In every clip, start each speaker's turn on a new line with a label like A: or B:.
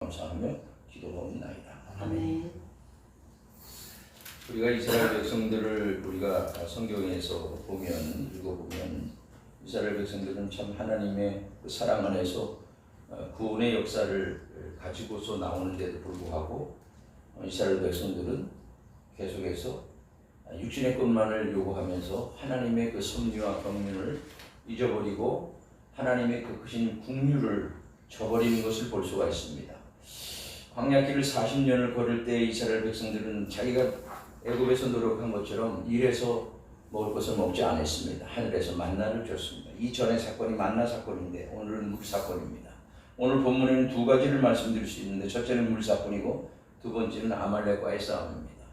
A: 감사하며 기도하옵나이다.
B: 아멘.
A: 우리가 이스라엘 백성들을 우리가 성경에서 읽어보면 이스라엘 백성들은 참 하나님의 그 사랑 안에서 구원의 역사를 가지고서 나오는데도 불구하고 이스라엘 백성들은 계속해서 육신의 것만을 요구하면서 하나님의 그 섭리와 경륜을 잊어버리고 하나님의 그 크신 국류를 저버리는 것을 볼 수가 있습니다. 광야길을 40년을 걸을 때 이스라엘 백성들은 자기가 애굽에서 노력한 것처럼 일해서 먹을 것을 먹지 않았습니다. 하늘에서 만나를 줬습니다. 이전의 사건이 만나 사건인데 오늘은 물 사건입니다. 오늘 본문에는 두 가지를 말씀드릴 수 있는데 첫째는 물 사건이고 두 번째는 아말렉과의 싸움입니다.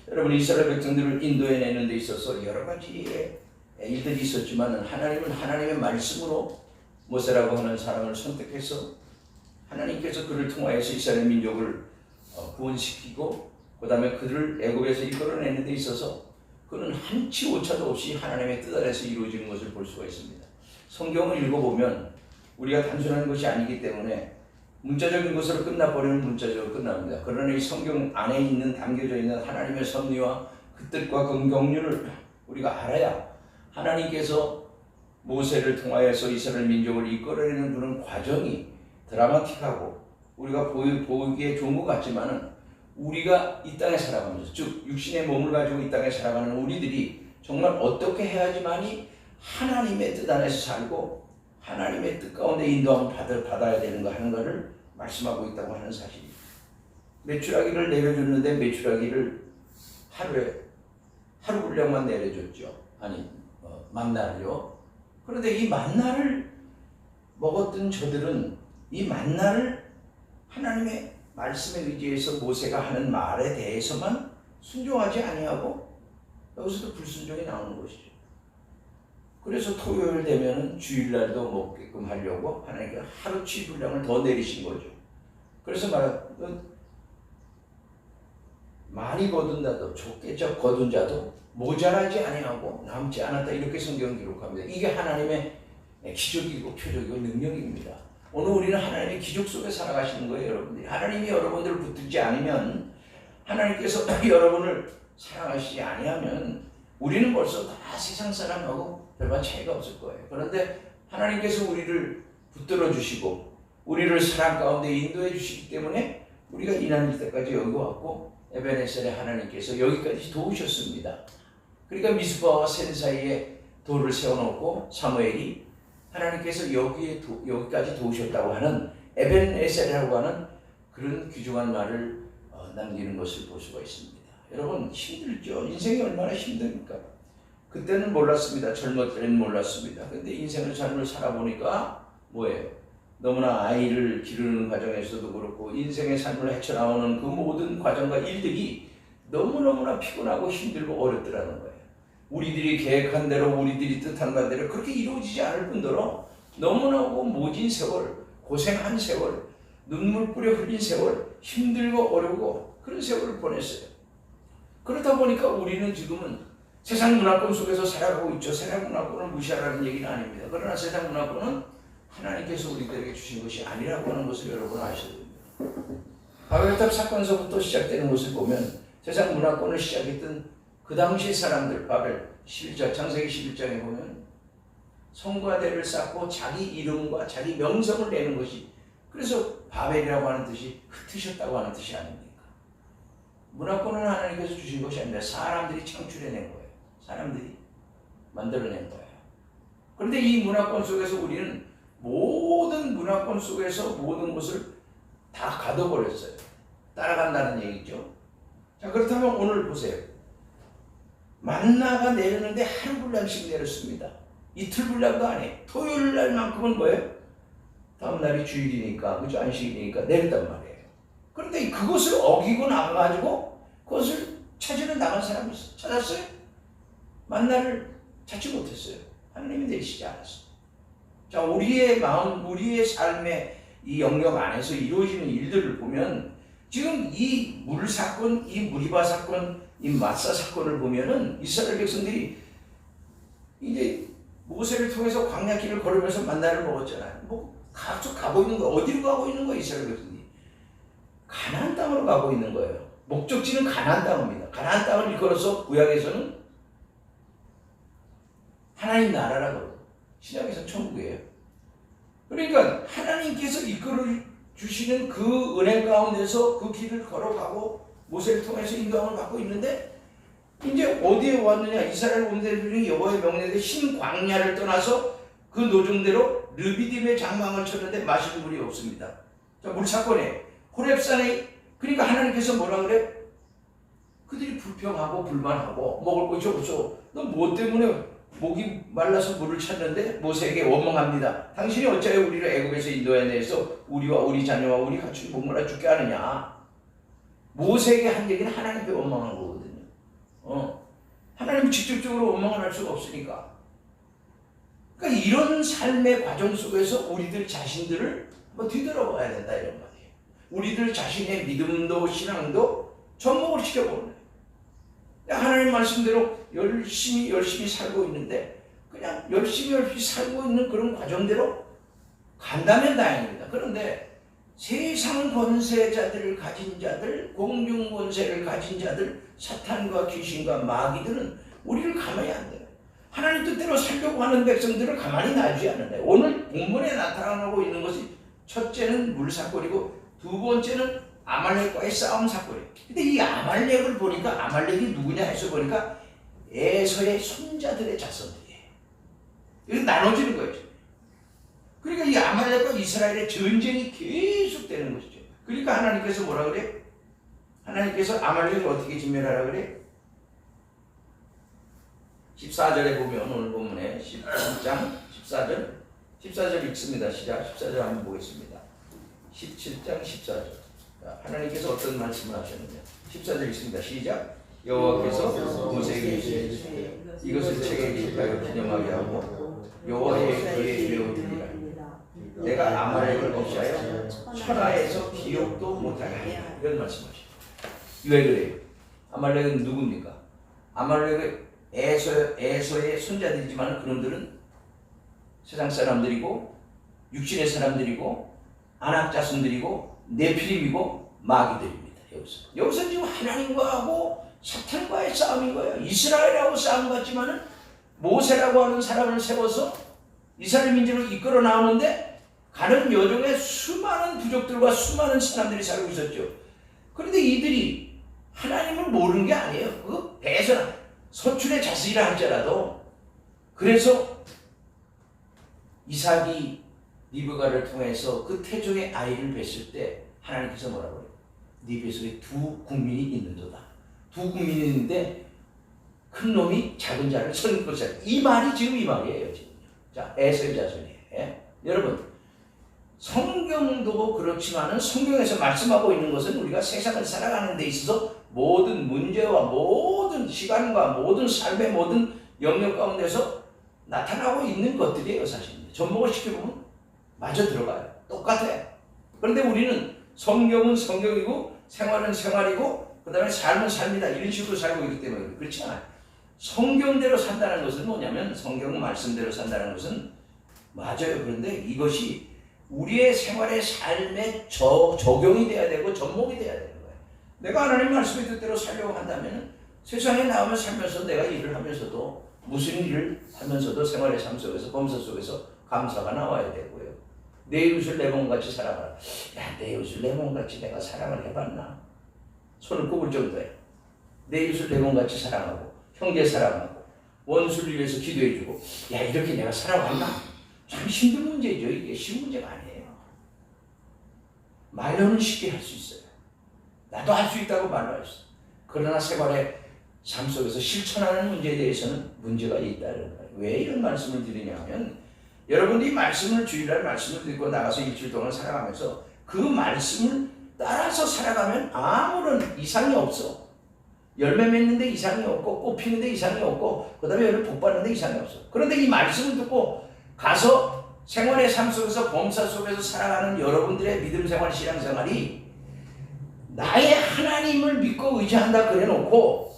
A: 여러분, 이스라엘 백성들을 인도해내는 데 있어서 여러 가지의 일들이 있었지만 하나님은 하나님의 말씀으로 모세라고 하는 사람을 선택해서 하나님께서 그를 통하여서 이스라엘 민족을 구원시키고 그 다음에 그를 애굽에서 이끌어내는 데 있어서 그는 한치 오차도 없이 하나님의 뜻 아래서 이루어지는 것을 볼 수가 있습니다. 성경을 읽어보면 우리가 단순한 것이 아니기 때문에 문자적인 것으로 끝나버리면 문자적으로 끝납니다. 그러나 이 성경 안에 있는 담겨져 있는 하나님의 섭리와 그 뜻과 그 경륜을 우리가 알아야 하나님께서 모세를 통하여서 이스라엘 민족을 이끌어내는 그런 과정이 드라마틱하고 우리가 보기에 좋은 것 같지만은 우리가 이 땅에 살아가면서 즉 육신의 몸을 가지고 이 땅에 살아가는 우리들이 정말 어떻게 해야지만이 하나님의 뜻 안에서 살고 하나님의 뜻 가운데 인도함을 받아야 되는가 하는 것을 말씀하고 있다고 하는 사실입니다. 메추라기를 내려줬는데 메추라기를 하루 분량만 내려줬죠. 만나를요. 그런데 이 만나를 먹었던 저들은 이 만나를 하나님의 말씀에 의지해서 모세가 하는 말에 대해서만 순종하지 아니하고 여기서도 불순종이 나오는 것이죠. 그래서 토요일 되면 주일날도 먹게끔 하려고 하나님께 하루치 분량을 더 내리신 거죠. 그래서 말하면 많이 거둔 자도 적게 거둔 자도 모자라지 아니하고 남지 않았다, 이렇게 성경은 기록합니다. 이게 하나님의 기적이고 표적이고 능력입니다. 오늘 우리는 하나님의 기적 속에 살아가시는 거예요, 여러분들이. 하나님이 여러분들을 붙들지 않으면, 하나님께서 여러분을 사랑하시지 아니하면 우리는 벌써 다 세상 사람하고 별반 차이가 없을 거예요. 그런데 하나님께서 우리를 붙들어 주시고 우리를 사랑 가운데 인도해 주시기 때문에 우리가 이날 때까지 여기 왔고 에베네셀의 하나님께서 여기까지 도우셨습니다. 그러니까 미스바와 센 사이에 돌을 세워놓고 사무엘이 하나님께서 여기까지 도우셨다고 하는 에벤에셀이라고 하는 그런 귀중한 말을 남기는 것을 볼 수가 있습니다. 여러분, 힘들죠? 인생이 얼마나 힘듭니까? 그때는 몰랐습니다. 젊을 때는 몰랐습니다. 근데 인생을 삶을 살아보니까 뭐예요? 너무나 아이를 기르는 과정에서도 그렇고 인생의 삶을 헤쳐나오는 그 모든 과정과 일들이 너무너무나 피곤하고 힘들고 어렵더라는 거예요. 우리들이 계획한 대로 우리들이 뜻한 바대로 그렇게 이루어지지 않을 뿐더러 너무나고 모진 세월, 고생한 세월, 눈물 뿌려 흘린 세월, 힘들고 어렵고 그런 세월을 보냈어요. 그러다 보니까 우리는 지금은 세상 문화권 속에서 살아가고 있죠. 세상 문화권을 무시하라는 얘기는 아닙니다. 그러나 세상 문화권은 하나님께서 우리들에게 주신 것이 아니라고 하는 것을 여러분 아셔야 됩니다. 바벨탑 사건서부터 시작되는 것을 보면 세상 문화권을 시작했던 그 당시 사람들, 바벨 11장, 창세기 11장에 보면 성과대를 쌓고 자기 이름과 자기 명성을 내는 것이, 그래서 바벨이라고 하는 뜻이 흩으셨다고 하는 뜻이 아닙니까? 문화권은 하나님께서 주신 것이 아니라 사람들이 창출해낸 거예요. 사람들이 만들어낸 거예요. 그런데 이 문화권 속에서 우리는 모든 문화권 속에서 모든 것을 다 가둬버렸어요. 따라간다는 얘기죠. 자, 그렇다면 오늘 보세요. 만나가 내렸는데 하루 분량씩 내렸습니다. 이틀 분량도 아니에요. 토요일 날만큼은 뭐예요? 다음 날이 주일이니까, 그죠? 안식이니까 내렸단 말이에요. 그런데 그것을 어기고 나가가지고 그것을 찾으러 나간 사람이 있어요. 찾았어요? 만나를 찾지 못했어요. 하나님이 내리시지 않았어요. 자, 우리의 마음, 우리의 삶의 이 영역 안에서 이루어지는 일들을 보면 지금 이 물 사건, 이 무리바 사건, 이 마사 사건을 보면은 이스라엘 백성들이 이제 모세를 통해서 광야길을 걸으면서 만나를 먹었잖아요. 뭐 각각 가고 있는 거, 어디로 가고 있는 거예요, 이스라엘 백성들이. 땅으로 가고 있는 거예요. 목적지는 가나안 땅입니다. 가나안 땅을 일컬어서 구약에서는 하나님 나라라고, 신약에서는 천국이에요. 그러니까 하나님께서 이끌어 주시는 그 은혜 가운데서 그 길을 걸어가고 모세를 통해서 인도함을 받고 있는데, 이제 어디에 왔느냐? 이스라엘 원대들이 여호와의 명령대 흰 광야를 떠나서 그 노정대로 르비딤의 장막을 쳤는데 마실 물이 없습니다. 자, 물 사건에 호렙산에, 그러니까 하나님께서 뭐라 그래? 그들이 불평하고 불만하고 먹을 것이 없어. 너 뭐 때문에 목이 말라서 물을 찾는데 모세에게 원망합니다. 당신이 어찌하여 우리를 애굽에서 인도해내서 우리와 우리 자녀와 우리 가축이 목말라 죽게 하느냐. 모세에게 한 얘기는 하나님께 원망한 거거든요. 하나님이 직접적으로 원망을 할 수가 없으니까. 그러니까 이런 삶의 과정 속에서 우리들 자신들을 한번 뒤돌아봐야 된다, 이런 말이에요. 우리들 자신의 믿음도 신앙도 접목을 시켜보는 거예요. 하나님 말씀대로 열심히 살고 있는데 그냥 열심히 살고 있는 그런 과정대로 간다면 다행입니다. 그런데 세상 권세자들을 가진 자들, 공중 권세를 가진 자들, 사탄과 귀신과 마귀들은 우리를 가만히 안 돼요. 하나님 뜻대로 살려고 하는 백성들을 가만히 놔주지 않는다. 오늘 본문에 나타나고 있는 것이 첫째는 물사건이고 두 번째는 아말렉과의 싸움 사건이에요. 근데 이 아말렉을 보니까 아말렉이 누구냐 해서 보니까 에서의 손자들의 자손들이에요. 이거 나눠지는 거예요. 그러니까 이 아말렉과 이스라엘의 전쟁이 계속되는 것이죠. 그러니까 하나님께서 뭐라 그래? 하나님께서 아말렉을 어떻게 진멸하라 그래? 14절에 보면 오늘 본문에 17장 14절 읽습니다. 시작. 14절 한번 보겠습니다. 17장 14절. 하나님께서 어떤 말씀을 하셨느냐. 14절 읽습니다. 시작. 여호와께서 모세에게 이르시되 이것을 책에 기록하여 기념하게 하고 여호와의 귀에 이르리라. 내가 아말렉을 없이하여 천하에서 기억도 못하게 하리라. 이런 말씀하시죠. 왜 그래요? 아말렉은 누굽니까? 아말렉은 에서의 손자들이지만 그놈들은 세상 사람들이고 육신의 사람들이고 아낙 자손들이고 네피림이고 마귀들입니다. 여기서 지금 하나님과하고 사탄과의 싸움인 거예요. 이스라엘하고 싸움 같지만은 모세라고 하는 사람을 세워서 이스라엘 민족을 이끌어 나오는데 가는 여정에 수많은 부족들과 수많은 사람들이 살고 있었죠. 그런데 이들이 하나님을 모르는 게 아니에요. 그 배에서 서출의 자식이라 할지라도. 그래서 이삭이 리브가를 통해서 그 태종의 아이를 뵀을 때 하나님께서 뭐라고 해요? 네 뱃속에 두 국민이 있는도다. 두 국민이 있는데 큰 놈이 작은 자를 선 것이다. 이 말이 지금 이 말이에요. 지금. 자, 에서의 자손이에요. 예? 여러분, 성경도 그렇지만은 성경에서 말씀하고 있는 것은 우리가 세상을 살아가는 데 있어서 모든 문제와 모든 시간과 모든 삶의 모든 영역 가운데서 나타나고 있는 것들이에요. 사실 접목을 시켜보면 마저 들어가요. 똑같아요. 그런데 우리는 성경은 성경이고 생활은 생활이고 그 다음에 삶은 삶이다 이런 식으로 살고 있기 때문에 그렇지 않아요. 성경대로 산다는 것은 뭐냐면 성경 말씀대로 산다는 것은 맞아요. 그런데 이것이 우리의 생활의 삶에 적용이 돼야 되고 접목이 돼야 되는 거예요. 내가 하나님 말씀의 뜻대로 살려고 한다면 세상에 나오면 살면서 내가 일을 하면서도 무슨 일을 하면서도 생활의 삶 속에서 범사 속에서 감사가 나와야 되고요. 내 이웃을 내 몸같이 사랑하라. 야, 내 이웃을 내 몸같이 내가 사랑을 해봤나? 손을 꼽을 정도예요. 내 이웃을 내 몸같이 사랑하고 형제 사랑하고 원수를 위해서 기도해주고 야, 이렇게 내가 살아왔나? 참 힘든 문제죠. 이게 쉬운 문제가 아니에요. 말로는 쉽게 할 수 있어요. 나도 할 수 있다고 말할 수 있어요. 그러나 생활의 삶 속에서 실천하는 문제에 대해서는 문제가 있다는 거예요. 왜 이런 말씀을 드리냐면 여러분들이 말씀을 주일날 말씀을 듣고 나가서 일주일 동안 살아가면서 그 말씀을 따라서 살아가면 아무런 이상이 없어. 열매 맺는데 이상이 없고 꽃 피는데 이상이 없고 그 다음에 여러분 복 받는데 이상이 없어. 그런데 이 말씀을 듣고 가서 생활의 삶 속에서 범사 속에서 살아가는 여러분들의 믿음 생활, 신앙 생활이 나의 하나님을 믿고 의지한다 그래 놓고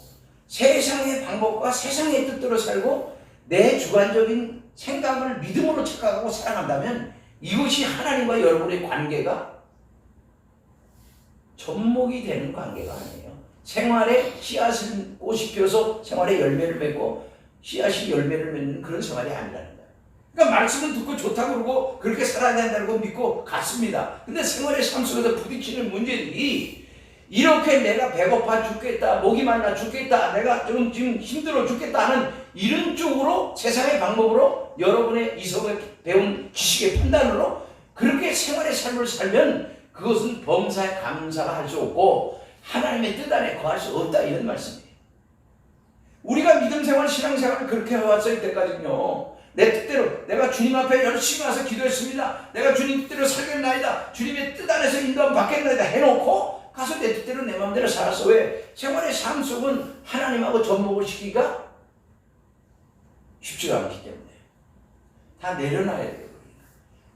A: 세상의 방법과 세상의 뜻대로 살고 내 주관적인 생각을 믿음으로 착각하고 살아간다면 이것이 하나님과 여러분의 관계가 접목이 되는 관계가 아니에요. 생활에 씨앗을 꽃이 피어서 생활에 열매를 맺고 씨앗이 열매를 맺는 그런 생활이 아니라는 거예요. 그러니까 말씀을 듣고 좋다고 그러고 그렇게 살아야 된다고 믿고 갔습니다. 근데 생활의 삶 속에서 부딪히는 문제들이 이렇게 내가 배고파 죽겠다, 목이 말라 죽겠다, 내가 좀 지금 힘들어 죽겠다 하는 이런 쪽으로 세상의 방법으로 여러분의 이성을 배운 지식의 판단으로 그렇게 생활의 삶을 살면 그것은 범사에 감사가 할 수 없고 하나님의 뜻 안에 거할 수 없다 이런 말씀이에요. 우리가 믿음 생활, 신앙 생활을 그렇게 해왔어요. 이때까지는요. 내 뜻대로 내가 주님 앞에 열심히 와서 기도했습니다. 내가 주님 뜻대로 살겠나이다. 주님의 뜻 안에서 인도함 받겠나이다 해놓고 가서 내 뜻대로 내 마음대로 살았어. 왜? 생활의 삶 속은 하나님하고 접목을 시키기가 쉽지가 않기 때문에 다 내려놔야 돼요.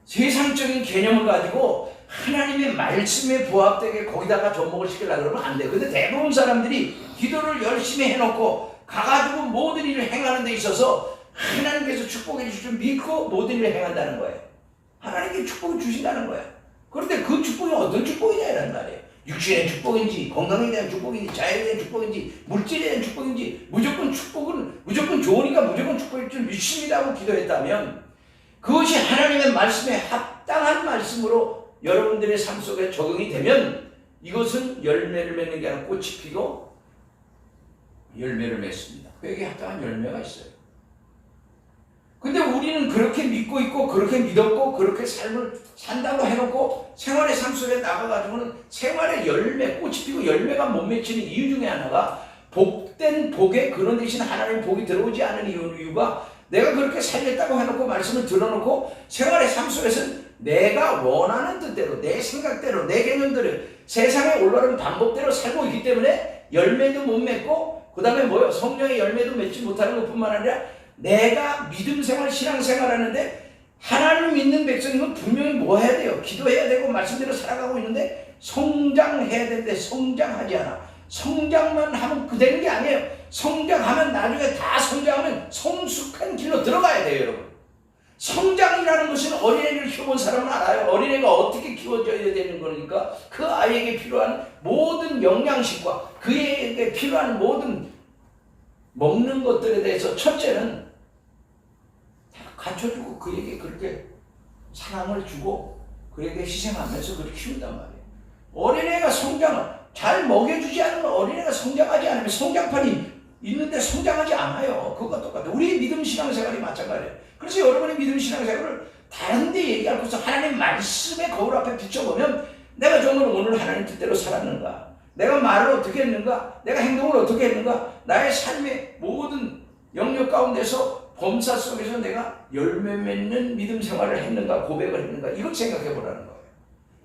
A: 세상적인 개념을 가지고 하나님의 말씀에 부합되게 거기다가 접목을 시키려고 그러면 안 돼요. 근데 대부분 사람들이 기도를 열심히 해놓고 가가지고 모든 일을 행하는 데 있어서 하나님께서 축복해 주실 줄 믿고 모든 일을 행한다는 거예요. 하나님께 축복을 주신다는 거예요. 그런데 그 축복이 어떤 축복이냐는 말이에요. 육신의 축복인지, 건강에 대한 축복인지, 자연에 대한 축복인지, 물질에 대한 축복인지, 무조건 축복은 무조건 좋으니까 무조건 축복일 줄 믿습니다 하고 기도했다면 그것이 하나님의 말씀에 합당한 말씀으로 여러분들의 삶 속에 적용이 되면 이것은 열매를 맺는 게 아니라 꽃이 피고 열매를 맺습니다. 그에게 합당한 열매가 있어요. 근데 우리는 그렇게 믿고 있고 그렇게 믿었고 그렇게 삶을 산다고 해놓고 생활의 삶 속에 나가가지고는 생활의 열매, 꽃이 피고 열매가 못 맺히는 이유 중에 하나가 복된 복에 그런 대신 하나님의 복이 들어오지 않은 이유가 내가 그렇게 살겠다고 해놓고 말씀을 들어놓고 생활의 삶 속에서는 내가 원하는 뜻대로 내 생각대로 내 개념대로 세상에 올바른 방법대로 살고 있기 때문에 열매도 못 맺고 그 다음에 뭐요? 성령의 열매도 맺지 못하는 것뿐만 아니라 내가 믿음 생활, 신앙 생활 하는데 하나님 믿는 백성이면 분명히 뭐 해야 돼요? 기도해야 되고 말씀대로 살아가고 있는데 성장해야 되는데 성장하지 않아. 성장만 하면 그 되는 게 아니에요. 성장하면 나중에 다 성장하면 성숙한 길로 들어가야 돼요, 여러분. 성장이라는 것은 어린애를 키워본 사람은 알아요. 어린애가 어떻게 키워져야 되는 거니까 그 아이에게 필요한 모든 영양식과 그에게 필요한 모든 먹는 것들에 대해서 첫째는 다 갖춰주고 그에게 그렇게 사랑을 주고 그에게 희생하면서 그렇게 키운단 말이에요. 어린애가 성장을 잘 먹여주지 않으면 어린애가 성장하지 않으면 성장판이 있는데 성장하지 않아요. 그것과 똑같아요. 우리의 믿음 신앙생활이 마찬가지예요. 그래서 여러분의 믿음 신앙생활을 다른 데 얘기할 것은 하나님 말씀의 거울 앞에 비춰보면 내가 정말 오늘 하나님 뜻대로 살았는가? 내가 말을 어떻게 했는가? 내가 행동을 어떻게 했는가? 나의 삶의 모든 영역 가운데서 범사 속에서 내가 열매 맺는 믿음 생활을 했는가? 고백을 했는가? 이걸 생각해 보라는 거예요.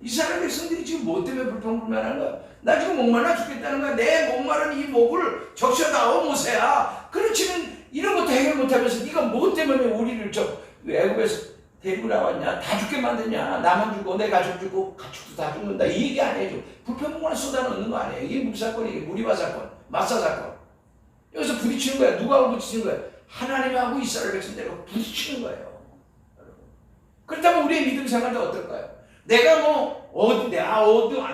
A: 이스라엘 백성들이 지금 뭐 때문에 불평불만한 거야? 나 지금 목말라 죽겠다는 거야. 내 목마른 이 목을 적셔다오 모세야. 그렇지만 이런 것도 해결 못하면서 네가 뭐 때문에 우리를 애굽에서 데리고 나왔냐? 다 죽게 만드냐? 나만 죽고 내 가족 죽고 가축도 다 죽는다. 이 얘기 안 해줘. 불평불만을 쏟아넣는 거 아니에요. 이게 물사건, 이게 무리바 사건, 마사 사건. 여기서 부딪히는 거야. 누구하고 부딪히는 거야? 하나님하고 이스라엘 백성들하고 부딪히는 거예요. 그렇다면 우리의 믿음 생활도 어떨까요? 내가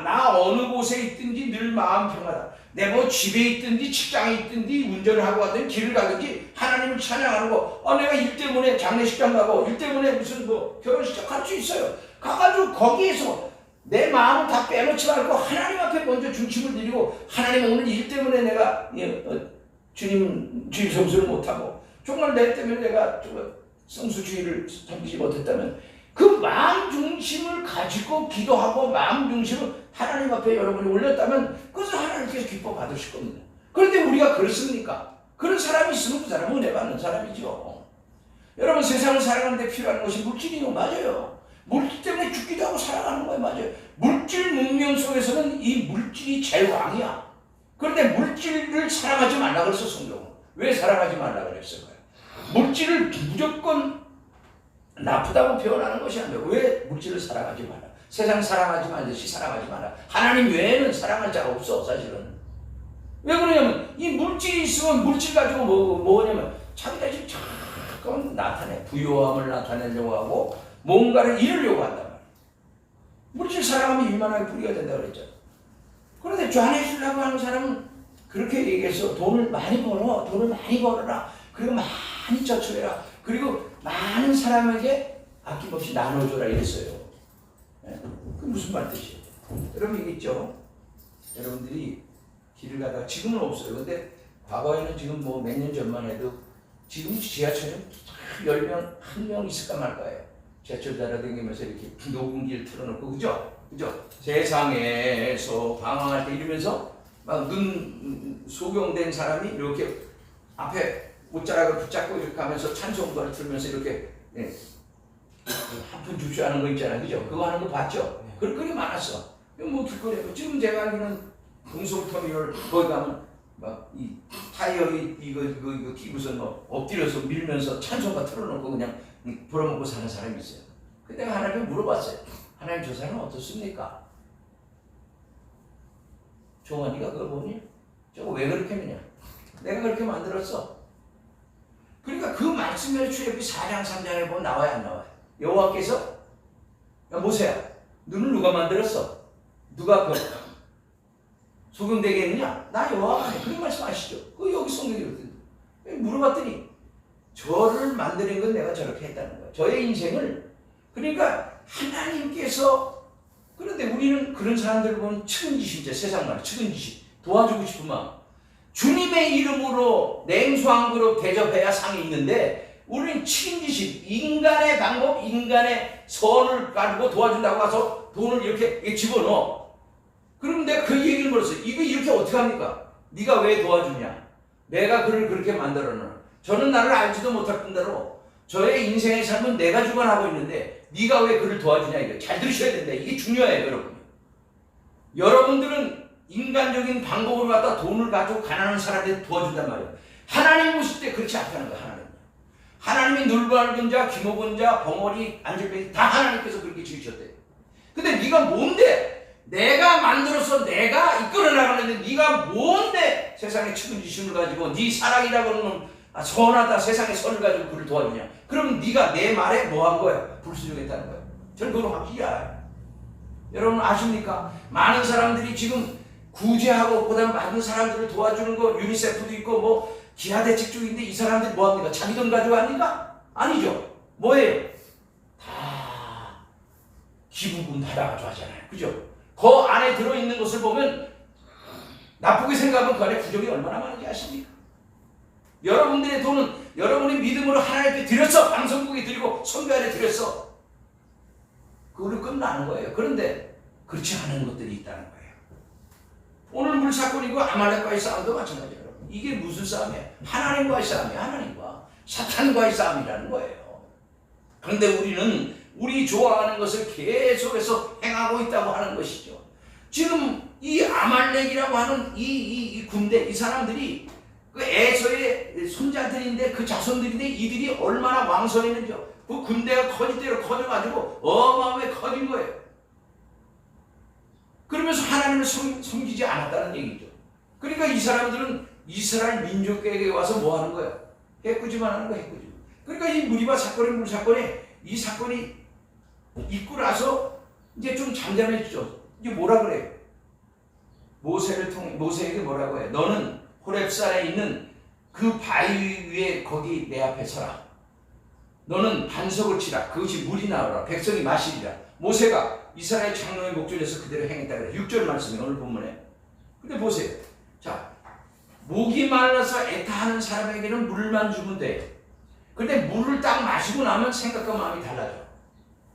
A: 나 어느 곳에 있든지 늘 마음 평하다. 내가 뭐 집에 있든지 직장에 있든지 운전을 하고 가든지 길을 가든지 하나님을 찬양하는 거. 내가 일 때문에 장례식장 가고 일 때문에 무슨 뭐 결혼식장 갈 수 있어요. 가가지고 거기에서 내 마음을 다 빼놓지 말고 하나님 앞에 먼저 중심을 드리고 하나님 오늘 일 때문에 내가 주님 성수를 못하고 정말 내 때문에 내가 성수주의를 섬기지 못했다면 그 마음 중심을 가지고 기도하고 마음 중심을 하나님 앞에 여러분이 올렸다면 그것을 하나님께서 기뻐 받으실 겁니다. 그런데 우리가 그렇습니까? 그런 사람이 있으면 그 사람은 은혜 받는 사람이죠. 여러분 세상을 살아가는 데 필요한 것이 물질이요. 맞아요. 물질 때문에 죽기도 하고 살아가는 거예요. 맞아요. 물질 문명 속에서는 이 물질이 제일 왕이야. 그런데 물질을 사랑하지 말라 그랬어 성경은. 왜 사랑하지 말라 그랬을까요? 물질을 무조건 나쁘다고 표현하는 것이 아니라 왜 물질을 사랑하지 마라. 세상 사랑하지 말듯이 사랑하지 마라. 하나님 외에는 사랑할 자가 없어 사실은. 왜 그러냐면 이 물질이 있으면 물질 가지고 뭐냐면 자기가 지금 잠깐 나타내. 부요함을 나타내려고 하고 뭔가를 이루려고 한단 말이야. 물질 사랑하면 이만하게 뿌리가 된다고 그랬죠. 그런데 좌내주려고 하는 사람은 그렇게 얘기해서 돈을 많이 벌어라. 그리고 많이 저축해라. 그리고 많은 사람에게 아낌없이 나눠줘라 이랬어요. 네? 그 무슨 말 뜻이에요? 여러분 얘기했죠? 여러분들이 길을 가다가 지금은 없어요. 근데 과거에는 지금 뭐 몇 년 전만 해도 지금 지하철에 10명, 1명 있을까 말까요. 지하철 따라다니면서 이렇게 녹음기를 틀어놓고 그죠? 세상에서 방황할 때 이러면서 막 눈 소경된 사람이 이렇게 앞에 옷자락을 붙잡고 이렇게 하면서 찬송가를 틀면서 이렇게 한 푼 줍쇼 하는 거 있잖아요. 그죠? 그거 하는 거 봤죠? 그런 게 많았어. 뭐 길거리에 지금 제가 알기로는 금속터미널 거기 가면 막 이 타이어 이거 끼고서 뭐 엎드려서 밀면서 찬송가 틀어놓고 그냥 벌어먹고 사는 사람이 있어요. 그때 내가 하나님께 물어봤어요. 하나님 저 사람은 어떻습니까? 종환이가 그걸 보니? 저거 왜 그렇게 했느냐? 내가 그렇게 만들었어. 그러니까 그 말씀을 출애굽기 4장 3장에 보면 나와요 안 나와요? 여호와께서 야 모세야 눈을 누가 만들었어? 누가 그 소경되게 했느냐? 나 여호와가 아니야. 그런 말씀 아시죠? 그 여기 성경에 물어봤더니 저를 만드는 건 내가 저렇게 했다는 거야. 저의 인생을. 그러니까 하나님께서 그런데 우리는 그런 사람들을 보면 측은지심이죠. 세상 말 측은지심. 도와주고 싶은 마음. 주님의 이름으로 냉수 한 그릇 대접해야 상이 있는데 우리는 측은지심. 인간의 방법, 인간의 선을 가지고 도와준다고 가서 돈을 이렇게 집어넣어. 그럼 내가 그 얘기를 물었어요. 이거 이렇게 어떻게 합니까? 네가 왜 도와주냐? 내가 그를 그렇게 만들어놓은. 저는 나를 알지도 못할 뿐더러 저의 인생의 삶은 내가 주관하고 있는데 네가 왜 그를 도와주냐 이거 잘 들으셔야 된다. 이게 중요해요, 여러분. 여러분들은 인간적인 방법으로 갖다 돈을 가지고 가난한 사람한테 도와준단 말이에요. 하나님 보실 때 그렇지 않다는 거예요. 하나님이 눈밝은 자, 귀먹은 자, 벙어리, 안절뱅이 다 하나님께서 그렇게 지으셨대요. 근데 네가 뭔데? 내가 만들어서 내가 이끌어 나가는데 네가 뭔데 세상에 측은지심을 가지고 네 사랑이라고 하는 선하다 세상의 선을 가지고 그를 도와주냐? 그럼 네가 내 말에 뭐 한 거야? 불순종했다는 거야. 저는 그걸 확실히 알아요. 여러분 아십니까? 많은 사람들이 지금 구제하고 그다음 많은 사람들을 도와주는 거 유니세프도 있고 뭐 기아 대책 중인데 이 사람들이 뭐 합니까? 자기 돈 가지고 합니까? 아니죠. 뭐예요? 다 기부금 받아가지고 하잖아요. 그죠? 그 안에 들어있는 것을 보면 나쁘게 생각하면 그 안에 부정이 얼마나 많은지 아십니까? 여러분들의 돈은 여러분의 믿음으로 하나님께 드렸어. 방송국에 드리고 선교안에 드렸어. 그걸로 끝나는 거예요. 그런데 그렇지 않은 것들이 있다는 거예요. 오늘 물사건이고 아말렉과의 싸움도 마찬가지예요. 여러분. 이게 무슨 싸움이에요? 하나님과의 싸움이에요. 하나님과 사탄과의 싸움이라는 거예요. 그런데 우리는 우리 좋아하는 것을 계속해서 행하고 있다고 하는 것이죠. 지금 이 아말렉이라고 하는 이 군대, 이 사람들이 그 에서의 손자들인데 그 자손들인데 이들이 얼마나 왕성했는지요. 그 군대가 커질 대로 커져가지고 어마어마하게 커진 거예요. 그러면서 하나님을 섬기지 않았다는 얘기죠. 그러니까 이 사람들은 이스라엘 민족에게 와서 뭐 하는 거예요? 해꾸지만 하는 거예요. 해꾸지. 그러니까 이 무리바 사건이 물사건에 이 사건이 있고 나서 이제 좀 잠잠해지죠. 이제 뭐라 그래요? 모세에게 뭐라고 해요? 너는 호렙산에 있는 그 바위 위에 거기 내 앞에 서라. 너는 반석을 치라. 그것이 물이 나오라. 백성이 마시리라. 모세가 이스라엘 장로의 목전에서 그대로 행했다 그래요. 6절 말씀이 오늘 본문에. 근데 보세요. 자, 목이 말라서 애타하는 사람에게는 물만 주면 돼요. 근데 물을 딱 마시고 나면 생각과 마음이 달라져.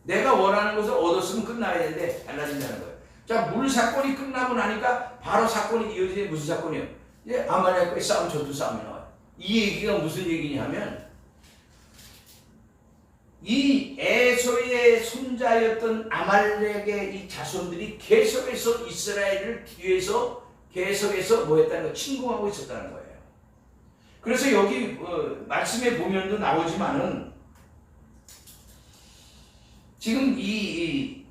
A: 내가 원하는 것을 얻었으면 끝나야 되는데 달라진다는 거예요. 자, 물 사건이 끝나고 나니까 바로 사건이 이어지는 무슨 사건이에요? 예, 아말렉과의 싸움, 전투 싸움이 나와요. 이 얘기가 무슨 얘기냐 하면 이 에서의 손자였던 아말렉의 이 자손들이 계속해서 이스라엘을 뒤에서 계속해서 뭐 했다는 거 침공하고 있었다는 거예요. 그래서 여기 말씀에 보면도 나오지만은 지금 이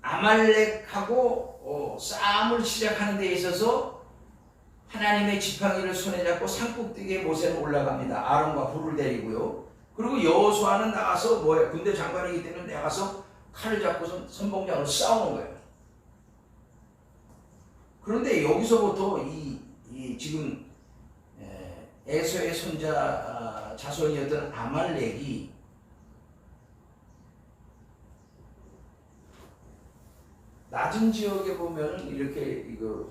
A: 아말렉하고 싸움을 시작하는 데 있어서 하나님의 지팡이를 손에 잡고 산꼭대기에 모세는 올라갑니다. 아론과 훌을 데리고요. 그리고 여호수아는 나가서 뭐예요? 군대 장관이기 때문에 나가서 칼을 잡고서 선봉장으로 싸우는 거예요. 그런데 여기서부터 이 지금 에서의 손자 자손이었던 아말렉이 낮은 지역에 보면 이렇게 이거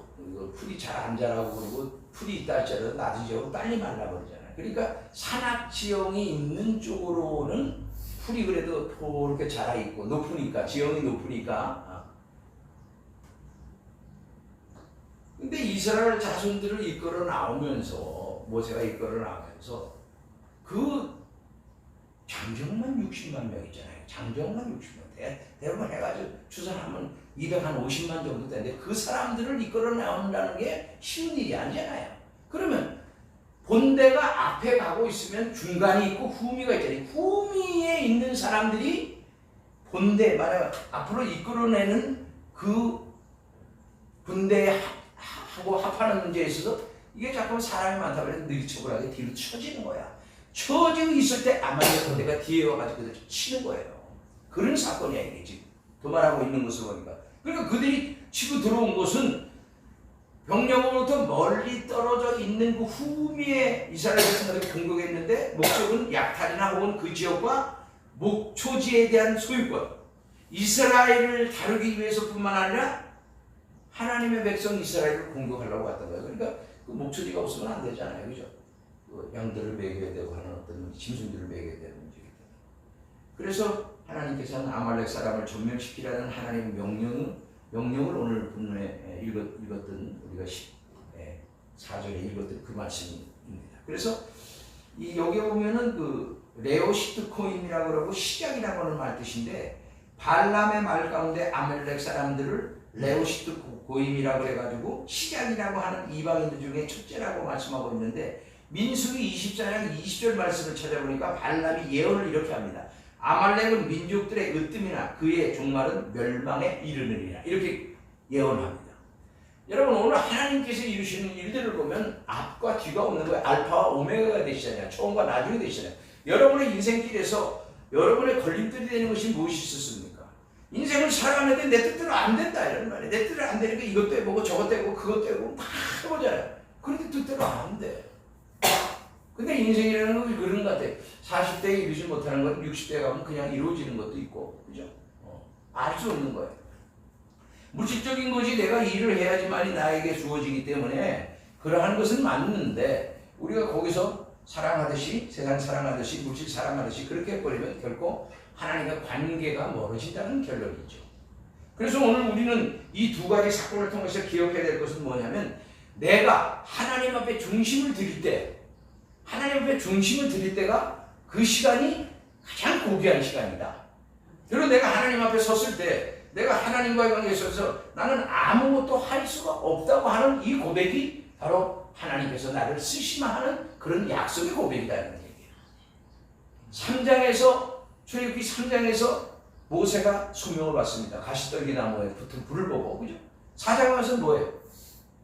A: 풀이 잘 안 자라고 그러고 풀이 있다 할지라도 낮은 지역으로 빨리 말라버리잖아요. 그러니까 산악 지형이 있는 쪽으로는 풀이 그래도 이렇게 자라 있고 높으니까 지형이 높으니까. 근데 이스라엘 자손들을 이끌어 나오면서 모세가 이끌어 나오면서 그 장정만 60만 명 있잖아요. 장정만 60만 대부분 해가지고 추산하면 250만 정도 되는데 그 사람들을 이끌어 나온다는 게 쉬운 일이 아니잖아요. 그러면 본대가 앞에 가고 있으면 중간이 있고 후미가 있잖아요. 후미에 있는 사람들이 본대 말하면 앞으로 이끌어내는 그 분대하고 합하는 문제에 있어서 이게 자꾸 사람이 많다 그래서 느리처벌하게 뒤로 쳐지는 거야. 쳐지고 있을 때 아말렉 군대가 뒤에 와가지고 그들 치는 거예요. 그런 사건이야 이게 지금 도말하고 있는 것을 보니까. 그러니까 그들이 치고 들어온 곳은 병력으로부터 멀리 떨어져 있는 그 후미에 이스라엘 백성들이 공격했는데 목적은 약탈이나 혹은 그 지역과 목초지에 대한 소유권, 이스라엘을 다루기 위해서뿐만 아니라 하나님의 백성 이스라엘을 공격하려고 왔던 거예요. 그러니까 그 목초지가 없으면 안 되잖아요, 그죠? 그 양들을 먹여야 되고 하는 어떤 짐승들을 먹여야 되는 문제이기 때문에. 그래서 하나님께서는 아말렉 사람을 전멸시키라는 하나님의 명령을 오늘 본문에 읽었던 우리가 4절에 읽었던 그 말씀입니다. 그래서 여기 보면은 그 레오시트코임이라고 그러고 시작이라고 하는 말 뜻인데 발람의 말 가운데 아말렉 사람들을 레오시트코임이라고 해가지고 시작이라고 하는 이방인들 중에 첫째라고 말씀하고 있는데 민수기 24장 20절 말씀을 찾아보니까 발람이 예언을 이렇게 합니다. 아말렉은 민족들의 으뜸이나 그의 종말은 멸망에 이르느니라. 이렇게 예언합니다. 여러분 오늘 하나님께서 이루시는 일들을 보면 앞과 뒤가 없는 거예요. 알파와 오메가가 되시잖아요. 처음과 나중이 되시잖아요. 여러분의 인생길에서 여러분의 걸림돌이 되는 것이 무엇이 있었습니까? 인생을 살아가는데 내 뜻대로 안 된다 이런 말이에요. 내 뜻대로 안 되니까 이것도 해보고 저것도 해보고 그것도 해보고 다 해보잖아요. 그런데 뜻대로 안 돼. 근데 인생이라는 건 그런 것 같아. 40대에 이루지 못하는 건 60대에 가면 그냥 이루어지는 것도 있고, 그죠? 알 수 없는 거예요. 물질적인 것이 내가 일을 해야지만이 나에게 주어지기 때문에 그러한 것은 맞는데 우리가 거기서 사랑하듯이 세상 사랑하듯이 물질 사랑하듯이 그렇게 해버리면 결코 하나님과 관계가 멀어진다는 결론이죠. 그래서 오늘 우리는 이 두 가지 사건을 통해서 기억해야 될 것은 뭐냐면 내가 하나님 앞에 중심을 드릴 때 하나님 앞에 중심을 드릴 때가 그 시간이 가장 고귀한 시간이다. 그리고 내가 하나님 앞에 섰을 때 내가 하나님과의 관계에 있어서 나는 아무것도 할 수가 없다고 하는 이 고백이 바로 하나님께서 나를 쓰시마 하는 그런 약속의 고백이라는 얘기예요. 3장에서 출애굽기 3장에서 모세가 소명을 받습니다. 가시떨기 나무에 붙은 불을 보고, 그죠? 4장에 와서 뭐예요?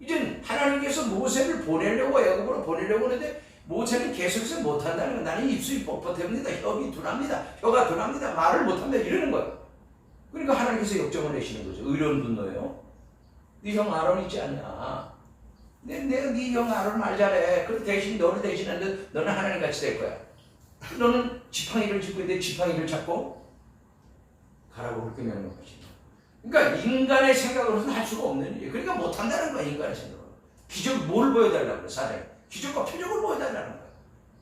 A: 이제 하나님께서 모세를 보내려고 애굽으로 보내려고 하는데 모세는 계속해서 못한다는 거예요. 나는 입술이 뻣뻣합니다. 혀가 둔합니다. 말을 못한다 이러는 거예요. 그러니까 하나님께서 역정을 내시는 거죠. 의로운 분노예요. 네 형 아론 있지 않냐? 내가 네 형 아론 말 잘해. 그럼 대신 너를 대신하는데 너는 하나님 같이 될 거야. 너는 지팡이를 짚고 있는데 지팡이를 잡고 가라고 그렇게 명령하시죠. 그러니까 인간의 생각으로는 할 수가 없는 일이에요. 그러니까 못한다는 거야 인간의 생각으로. 기적 뭘 보여달라고 그래 사장이. 기적과 표적을 보여달라는 거야.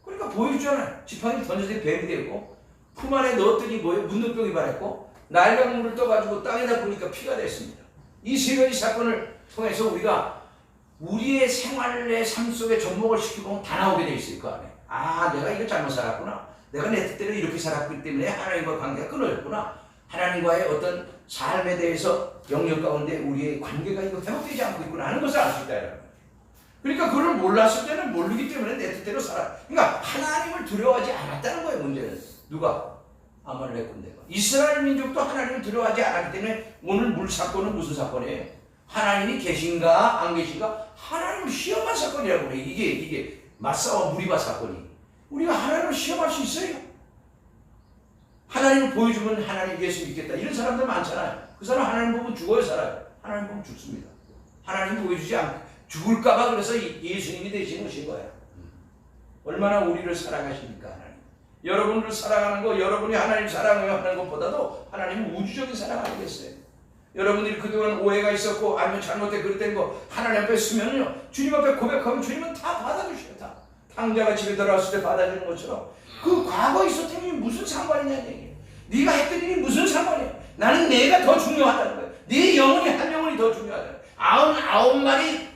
A: 그러니까 보여주잖아요. 지팡이를 던졌더니 뱀이 되고 품 안에 넣었더니 문둥병이 발했고 날강물을 떠가지고 땅에다 보니까 피가 됐습니다. 이 세 가지 사건을 통해서 우리가 우리의 생활의 삶 속에 접목을 시키고 다 나오게 돼 있어요. 그 안에. 아 내가 이거 잘못 살았구나. 내가 내 뜻대로 이렇게 살았기 때문에 하나님과 관계가 끊어졌구나. 하나님과의 어떤 삶에 대해서 영역 가운데 우리의 관계가 이거 회복되지 않고 있구나 하는 것을 알 수 있다. 그러니까 그걸 몰랐을 때는 모르기 때문에 내 뜻대로 살아. 그러니까 하나님을 두려워하지 않았다는 거예요. 문제는. 누가? 아말렉 군대가. 이스라엘 민족도 하나님을 두려워하지 않았기 때문에 오늘 물 사건은 무슨 사건이에요? 하나님이 계신가 안 계신가? 하나님을 시험한 사건이라고 그래요. 이게 맞싸워 무리바 사건이. 우리가 하나님을 시험할 수 있어요. 하나님을 보여주면 하나님 예수 믿겠다. 이런 사람들 많잖아요. 그 사람 하나님 보면 죽어요 살아요. 하나님 보면 죽습니다. 하나님 보여주지 않고 죽을까봐 그래서 예수님이 되신 거야. 얼마나 우리를 사랑하십니까 하나님. 여러분을 사랑하는 거, 여러분이 하나님 사랑하는 것보다도 하나님은 우주적인 사랑 아니겠어요? 여러분들이 그동안 오해가 있었고 아니면 잘못된 그릇된 거 하나님 앞에 쓰면요, 주님 앞에 고백하면 주님은 다 받아주셔요. 다 탕자가 집에 들어왔을 때 받아주는 것처럼 그 과거에 있었던 일이 무슨 상관이냐는 얘기예요. 네가 했던 일이 무슨 상관이야. 나는 내가 더 중요하다는 거예요. 네 영혼이 한 영혼이 더 중요하다. 99마리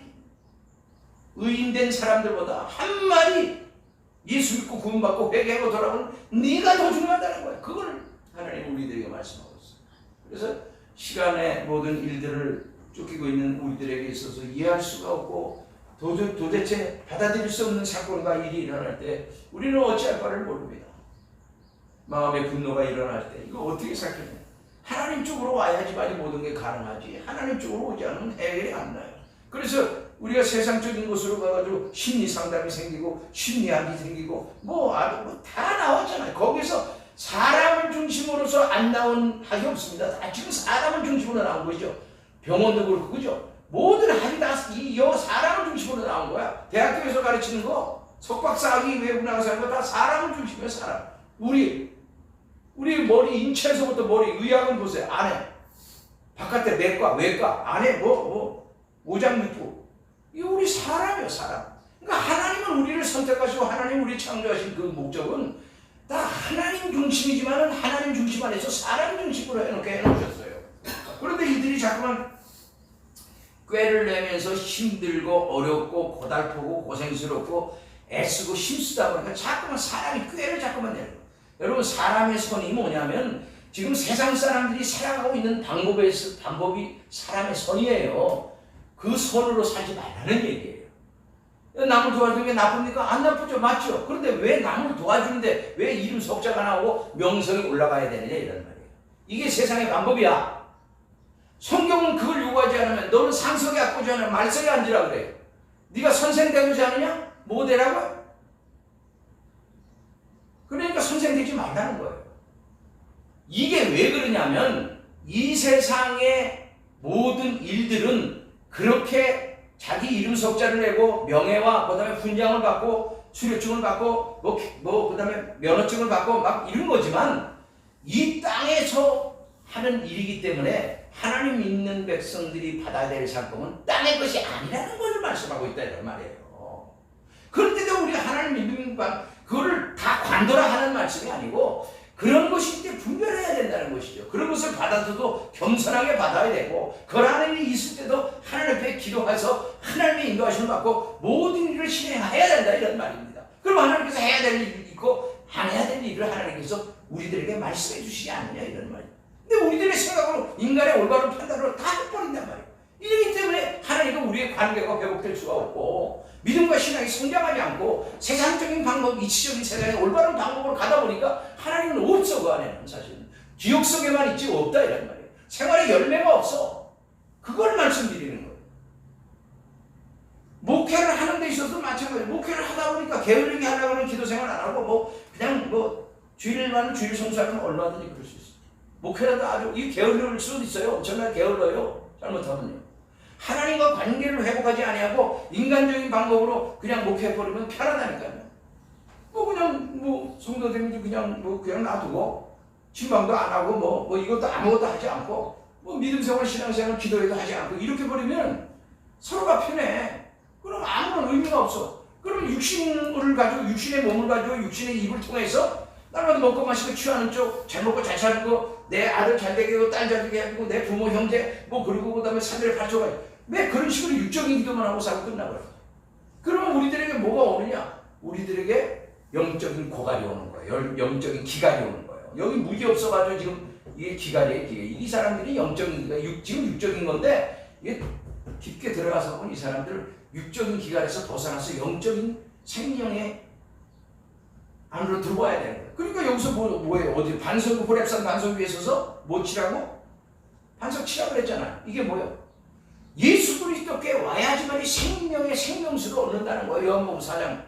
A: 의인된 사람들보다 한 마리 예수 믿고 구원받고 회개하고 돌아오는 네가 더 중요하다는 거예요. 그걸 하나님 우리들에게 말씀하고 있어요. 그래서 시간의 모든 일들을 쫓기고 있는 우리들에게 있어서 이해할 수가 없고 도대체 받아들일 수 없는 사건과 일이 일어날 때 우리는 어찌할 바를 모릅니다. 마음의 분노가 일어날 때 이거 어떻게 생각해요? 하나님 쪽으로 와야지만이 모든 게 가능하지 하나님 쪽으로 오지 않으면 해결이 안 나요. 그래서 우리가 세상적인 곳으로 가가지고 심리 상담이 생기고 심리학이 생기고 다 나왔잖아요. 거기서 사람을 중심으로서 안 나온 학이 없습니다. 다 지금 사람을 중심으로 나온 거죠. 병원도 그렇고 그죠? 모든 학이 다 사람을 중심으로 나온 거야. 대학교에서 가르치는 거 석박사학위 외국 나가서 하는 거 다 사람을 중심이에요. 사람. 우리 머리 인체에서부터 머리 의학은 보세요. 안에 바깥에 내과 외과 안에 오장육부 이 우리 사람이에요. 사람. 그러니까 하나님은 우리를 선택하시고 하나님 우리 창조하신 그 목적은 다 하나님 중심이지만은 하나님 중심 안에서 사람 중심으로 해놓으셨어요. 그런데 이들이 자꾸만 꾀를 내면서 힘들고 어렵고 고달프고 고생스럽고 애쓰고 힘쓰다 보니까 자꾸만 사람이 꾀를 자꾸만 내는 거예요. 여러분 사람의 선이 뭐냐면 지금 세상 사람들이 살아가고 있는 방법이 사람의 선이에요. 그 선으로 살지 말라는 얘기예요. 남을 도와주는 게 나쁩니까? 안 나쁘죠. 맞죠? 그런데 왜 남을 도와주는데 왜 이름 석자가 나오고 명성이 올라가야 되느냐 이런 말이에요. 이게 세상의 방법이야. 성경은 그걸 요구하지 않으면 너는 상석에 앉고자 않으면 말석에 앉으라 그래요. 네가 선생 되고자 하느냐? 뭐 되라고요? 그러니까 선생 되지 말라는 거예요. 이게 왜 그러냐면 이 세상의 모든 일들은 그렇게 자기 이름 석자를 내고 명예와 그다음에 훈장을 받고 수료증을 받고 그다음에 면허증을 받고 막 이런 거지만 이 땅에서 하는 일이기 때문에 하나님 믿는 백성들이 받아야 될 상품은 땅의 것이 아니라는 것을 말씀하고 있다 이런 말이에요. 그런데도 우리가 하나님 믿는 그거를 다 관둬라 하는 말씀이 아니고 그런 것이 이제 분별해야 된다는 것이죠. 그런 것을 받아도 겸손하게 받아야 되고 그러한 일이 있을 때도 하나님 앞에 기도해서 하나님의 인도하심을 받고 모든 일을 실행해야 된다 이런 말입니다. 그럼 하나님께서 해야 될 일이 있고 안 해야 될 일을 하나님께서 우리들에게 말씀해 주시지 않느냐 이런 말이에요. 근데 우리들의 생각으로 인간의 올바른 판단으로 다 해버린단 말이에요. 이러기 때문에 하나님과 우리의 관계가 회복될 수가 없고 믿음과 신앙이 성장하지 않고 세상적인 방법, 이치적인 세상의 올바른 방법으로 가다 보니까 하나님은 없어. 그 안에는 사실은 기억 속에만 있지 없다 이란 말이에요. 생활에 열매가 없어. 그걸 말씀드리는 거예요. 목회를 하는 데 있어서도 마찬가지예요. 목회를 하다 보니까 게을르게 하려고 하는 기도 생활 안 하고 그냥 주일만 주일 성수하면 얼마든지 그럴 수 있어요. 목회라도 아주 이 게을릴 수도 있어요. 엄청나게 게을러요. 잘못하면요. 하나님과 관계를 회복하지 아니하고 인간적인 방법으로 그냥 목회해버리면 편하다니까요. 그냥 성도들도 그냥 놔두고 신방도 안 하고 이것도 아무것도 하지 않고 믿음생활 신앙생활 기도회도 하지 않고 이렇게 버리면 서로가 편해. 그럼 아무런 의미가 없어. 그럼 육신을 가지고 육신의 몸을 가지고 육신의 입을 통해서 날마다 먹고 마시고 취하는 쪽 잘 먹고 잘 사는 거 내 아들 잘 되게 하고 딸 잘 되게 하고 내 부모 형제 그리고 그다음에 사들을 바쳐가지고 왜 그런 식으로 육적인 기도만 하고 살고 끝나버려. 그러면 우리들에게 뭐가 오느냐? 우리들에게 영적인 고갈이 오는 거예요. 영적인 기갈이 오는 거예요. 여기 무기 없어가지고 지금 이게 기갈이에요. 이 사람들이 영적인 기갈, 지금 육적인 건데 이게 깊게 들어가서 보면 이 사람들 육적인 기갈에서 벗어나서 영적인 생명의 안으로 들어와야 되는 거예요. 그러니까 여기서 뭐예요? 어디 반석, 호렙산 반석 위에 서서 뭐 치라고? 반석 치라고 그랬잖아요. 이게 뭐예요? 예수 그리스도께 와야지만 이 생명의 생명수를 얻는다는 거예요. 요한복음 4장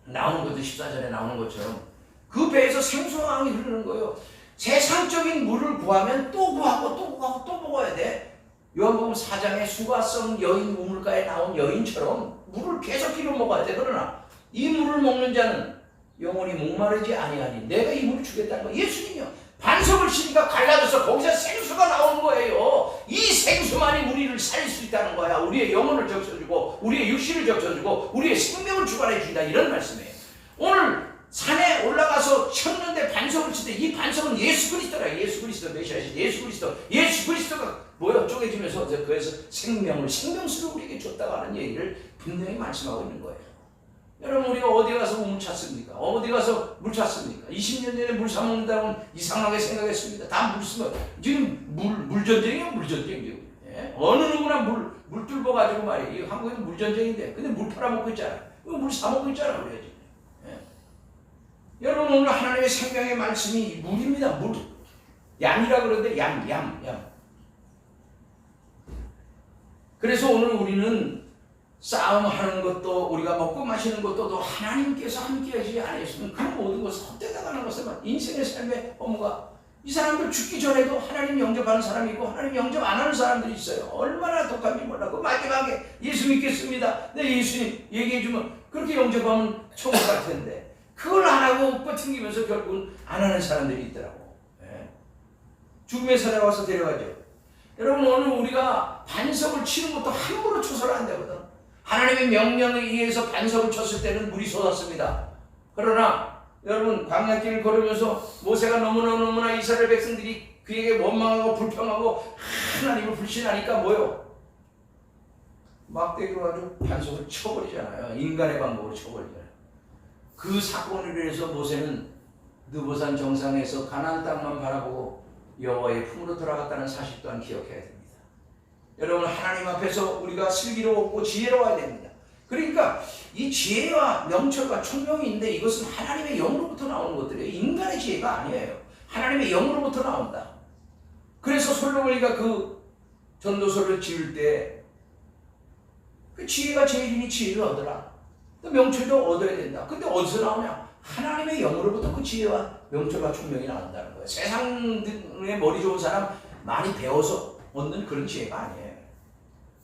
A: 나오는 것도 14절에 나오는 것처럼 그 배에서 생수강이 흐르는 거예요. 세상적인 물을 구하면 또 구하고 또 구하고 또 먹어야 돼. 요한복음 4장에 수가성 여인 우물가에 나온 여인처럼 물을 계속 끼려 먹어야 돼. 그러나 이 물을 먹는 자는 영원히 목마르지 아니하니 내가 이 물을 주겠다는 거. 예수님이요. 반석을 치니까 갈라져서 거기서 생수가 나오는 거예요. 이 생수만이 우리를 살릴 수 있다는 거야. 우리의 영혼을 적셔주고 우리의 육신을 적셔주고 우리의 생명을 주관해 준다. 이런 말씀이에요. 오늘 산에 올라가서 쳤는데 반석을 치되 이 반석은 예수 그리스도라. 예수 그리스도 메시아이신 예수 그리스도가 뭐야 쪼개지면서 그래서 생명수를 우리에게 줬다고 하는 얘기를 분명히 말씀하고 있는 거예요. 여러분 우리가 어디 가서 우물 찾습니까? 어디 가서 물 찾습니까? 20년 전에 물 사먹는다고는 이상하게 생각했습니다. 다 물 쓰면 지금 물전쟁이에요. 물전쟁이에요. 예? 어느 누구나 물 뚫어가지고 말이에요. 한국에는 물전쟁인데 근데 물 팔아먹고 있잖아. 물 사먹고 있잖아 우리가 지금. 예? 여러분 오늘 하나님의 생명의 말씀이 물입니다. 물. 양이라 그러는데 양. 그래서 오늘 우리는 싸움하는 것도 우리가 먹고 마시는 것도 하나님께서 함께하지 않으시면 그 모든 것을 헛되다가는 것은 인생의 삶의 업무가 이 사람들 죽기 전에도 하나님 영접하는 사람이 있고 하나님 영접 안 하는 사람들이 있어요. 얼마나 독한지 몰라. 그 마지막에 예수 믿겠습니다. 네 예수님 얘기해주면 그렇게 영접하면 천국 갈 텐데 그걸 안 하고 버팅기면서 결국은 안 하는 사람들이 있더라고. 예. 죽음의 사자 와서 데려가죠. 여러분 오늘 우리가 반석을 치는 것도 함부로 쳐서는 안 되거든. 하나님의 명령에 의해서 반석을 쳤을 때는 물이 쏟았습니다. 그러나 여러분 광야길을 걸으면서 모세가 너무나 이스라엘 백성들이 그에게 원망하고 불평하고 하나님을 불신하니까 뭐요? 막대기로 아주 반석을 쳐버리잖아요. 인간의 방법으로 쳐버리잖아요. 그 사건을 위해서 모세는 느보산 정상에서 가나안 땅만 바라보고 여호와의 품으로 돌아갔다는 사실 또한 기억해야 됩니다. 여러분 하나님 앞에서 우리가 슬기로웠고 지혜로워야 됩니다. 그러니까 이 지혜와 명철과 총명인데 이것은 하나님의 영으로부터 나오는 것들이에요. 인간의 지혜가 아니에요. 하나님의 영으로부터 나온다. 그래서 솔로몬이가 그 전도서를 지을 때 그 지혜가 제일이니 지혜를 얻으라. 또 명철도 얻어야 된다. 근데 어디서 나오냐? 하나님의 영으로부터 그 지혜와 명철과 총명이 나온다는 거예요. 세상의 머리 좋은 사람 많이 배워서 얻는 그런 지혜가 아니에요.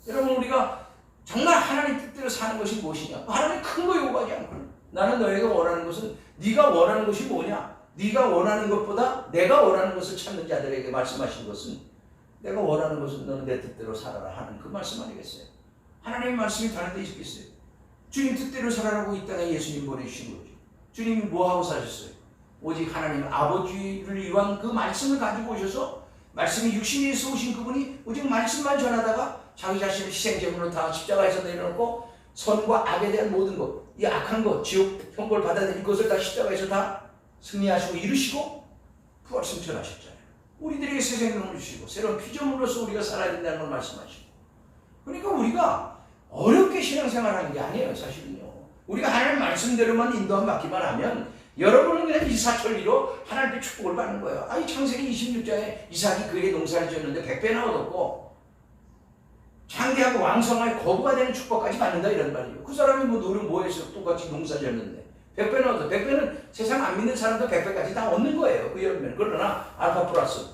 A: 여러분 우리가 정말 하나님 뜻대로 사는 것이 무엇이냐? 하나님 큰 거 요구하지 않고 나는 너희가 원하는 것은 네가 원하는 것이 뭐냐? 네가 원하는 것보다 내가 원하는 것을 찾는 자들에게 말씀하신 것은 내가 원하는 것은 너는 내 뜻대로 살아라 하는 그 말씀 아니겠어요? 하나님의 말씀이 다른 데 있겠어요? 주님 뜻대로 살아라고 이 땅에 예수님 보내주신 거죠. 주님이 뭐하고 사셨어요? 오직 하나님 아버지를 위한 그 말씀을 가지고 오셔서 말씀이 육신에서 오신 그분이 오직 말씀만 전하다가 자기 자신을 희생제물로 다 십자가에서 내려놓고 선과 악에 대한 모든 것, 이 악한 것, 지옥 형벌 받아들일 것을 다 십자가에서 다 승리하시고 이루시고 부활 승천하셨잖아요. 우리들에게 새 생명을 주시고 새로운 피조물로서 우리가 살아야 된다는 걸 말씀하시고 그러니까 우리가 어렵게 신앙생활하는 게 아니에요. 사실은요. 우리가 하나님 말씀대로만 인도함 받기만 하면 여러분은 그냥 이사천리로 하나님의 축복을 받는 거예요. 아니 창세기 26장에 이삭이 그에게 농사를 지었는데 100배나 얻었고 장대하고 왕성하게 거부가 되는 축복까지 받는다 이런 말이에요. 그 사람이 뭐 노력 뭐해서 똑같이 농사 지었는데 100배는 얻어. 100배는 세상 안 믿는 사람도 100배까지 다 얻는 거예요. 그 열매는. 그러나 알파 플러스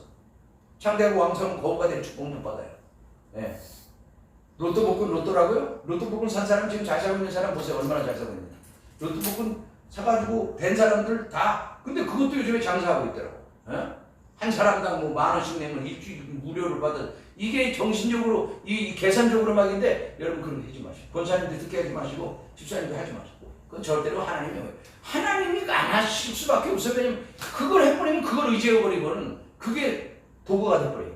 A: 장대하고 왕성은 거부가 되는 축복은 못 받아요. 네. 로또 복권 로또라고요? 로또 복권 산 사람 지금 잘 살고 있는 사람 보세요. 얼마나 잘 살고 있는지. 로또 복권 사가지고 된 사람들 다 근데 그것도 요즘에 장사하고 있더라고. 에? 한 사람당 뭐 10,000원씩 내면 일주일 무료를 받아. 이게 정신적으로 이 계산적으로 막인데 여러분 그런 거 하지 마시고 권사님도 특히 하지 마시고 집사님도 하지 마시고 그건 절대로 하나님이 안 하실 수밖에 없어요. 왜냐면 그걸 해버리면 그걸 의지해버리면 그게 도구가 돼버려요.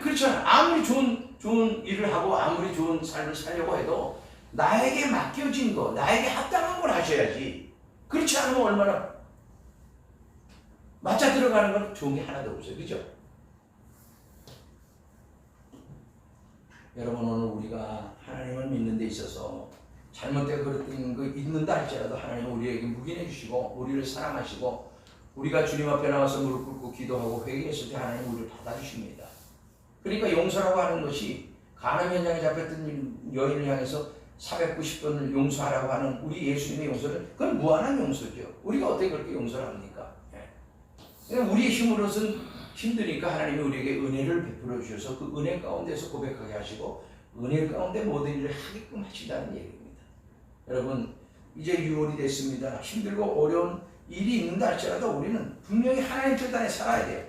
A: 그렇잖아요. 아무리 좋은 일을 하고 아무리 좋은 삶을 살려고 해도 나에게 맡겨진 거, 나에게 합당한 걸 하셔야지. 그렇지 않으면 얼마나 맞아 들어가는 건 좋은 게 하나도 없어요. 그죠? 여러분 오늘 우리가 하나님을 믿는 데 있어서 잘못되고 그랬던 거 있는다 할지라도 하나님은 우리에게 묵인해 주시고 우리를 사랑하시고 우리가 주님 앞에 나와서 무릎 꿇고 기도하고 회개했을 때 하나님은 우리를 받아주십니다. 그러니까 용서라고 하는 것이 간암 현장에 잡혔던 여인을 향해서 490번을 용서하라고 하는 우리 예수님의 용서는 그건 무한한 용서죠. 우리가 어떻게 그렇게 용서를 합니까? 우리의 힘으로서는 힘드니까 하나님이 우리에게 은혜를 베풀어 주셔서 그 은혜 가운데서 고백하게 하시고 은혜 가운데 모든 일을 하게끔 하신다는 얘기입니다. 여러분 이제 6월이 됐습니다. 힘들고 어려운 일이 있는다 할지라도 우리는 분명히 하나님 뜻 안에 살아야 돼요.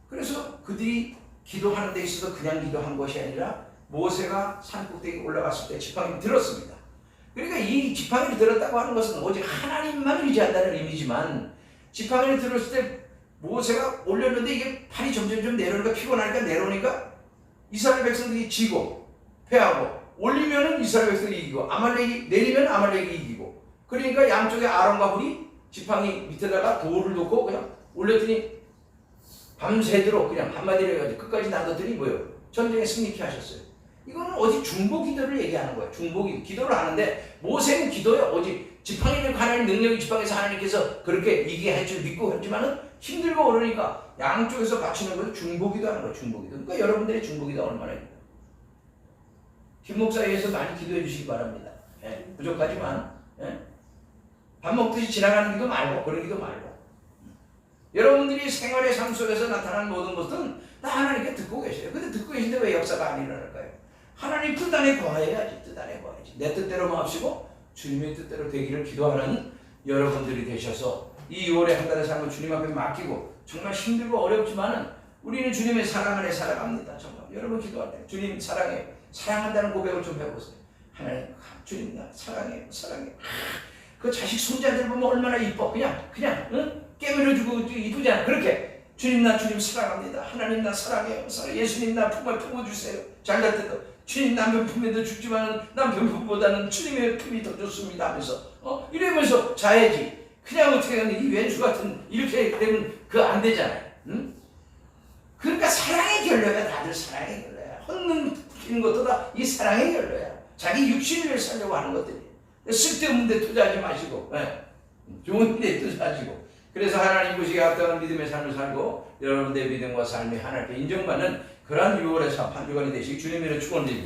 A: 그래서 그들이 기도하는 데 있어서 그냥 기도한 것이 아니라 모세가 산 꼭대기에 올라갔을 때 지팡이를 들었습니다. 그러니까 이 지팡이를 들었다고 하는 것은 오직 하나님만 의지한다는 의미지만 지팡이를 들었을 때 모세가 올렸는데 이게 팔이 점점 내려오니까 피곤하니까 내려오니까 이스라엘 백성들이 지고 패하고 올리면은 이스라엘 백성이 이기고 아말렉이 내리면 아말렉이 이기고 그러니까 양쪽에 아론과 훌이 지팡이 밑에다가 돌을 놓고 그냥 올렸더니 밤새도록 그냥 한마디로 해가지고 끝까지 놔뒀더니 뭐예요? 전쟁에 승리케 하셨어요. 이거는 어디 중보 기도를 얘기하는 거예요. 중보 기도를 하는데 모세는 기도에 오직 지팡이를 하나님 능력이 지팡이에서 하나님께서 그렇게 이기게 할 줄 믿고 했지만은 힘들고 어려우니까 양쪽에서 바치는 것을 중보 기도하는 거예요. 중보 기도. 그러니까 여러분들의 중보 기도 얼마나 있나요? 김 목사에 의해서 많이 기도해 주시기 바랍니다. 예, 부족하지만 예? 밥 먹듯이 지나가는 기도 말고 그런 기도 말고 여러분들이 생활의 삶 속에서 나타나는 모든 것은 다 하나님께 듣고 계셔요. 근데 듣고 계신데 왜 역사가 안 일어날까요? 하나님 뜻 안에 거해야지. 뜻 안에 거해야지. 내 뜻대로 마시고 주님의 뜻대로 되기를 기도하는 여러분들이 되셔서 이 6월의 한 달의 삶을 주님 앞에 맡기고 정말 힘들고 어렵지만은 우리는 주님의 사랑 안에 살아갑니다. 정말 여러분 기도할 때 주님 사랑해요. 사랑한다는 고백을 좀 해보세요. 하나님 주님 나 사랑해요. 사랑해요. 그 자식 손자들 보면 얼마나 이뻐. 그냥 응? 깨물어주고 이쁘잖아. 그렇게 주님 나 주님 사랑합니다. 하나님 나 사랑해요. 예수님 나 품에 품어주세요. 잘날 때도 주님 남편 품에도 죽지만 남편 품보다는 주님의 품이 더 좋습니다 하면서 이러면서 자야지. 그냥 어떻게 하면 이 왼수 같은 이렇게 되면 그거 안 되잖아요. 응? 그러니까 사랑의 결로야. 다들 사랑의 결로야. 헛는 것도 다 이 사랑의 결로야. 자기 육신을 위해 살려고 하는 것들이 쓸데없는 데 투자하지 마시고 좋은 데 투자하시고 그래서 하나님 보시기에 합당한 믿음의 삶을 살고 여러분들의 믿음과 삶이 하나님께 인정받는 그러한 6월의 한 주간이 되시기 주님의 축원드립니다.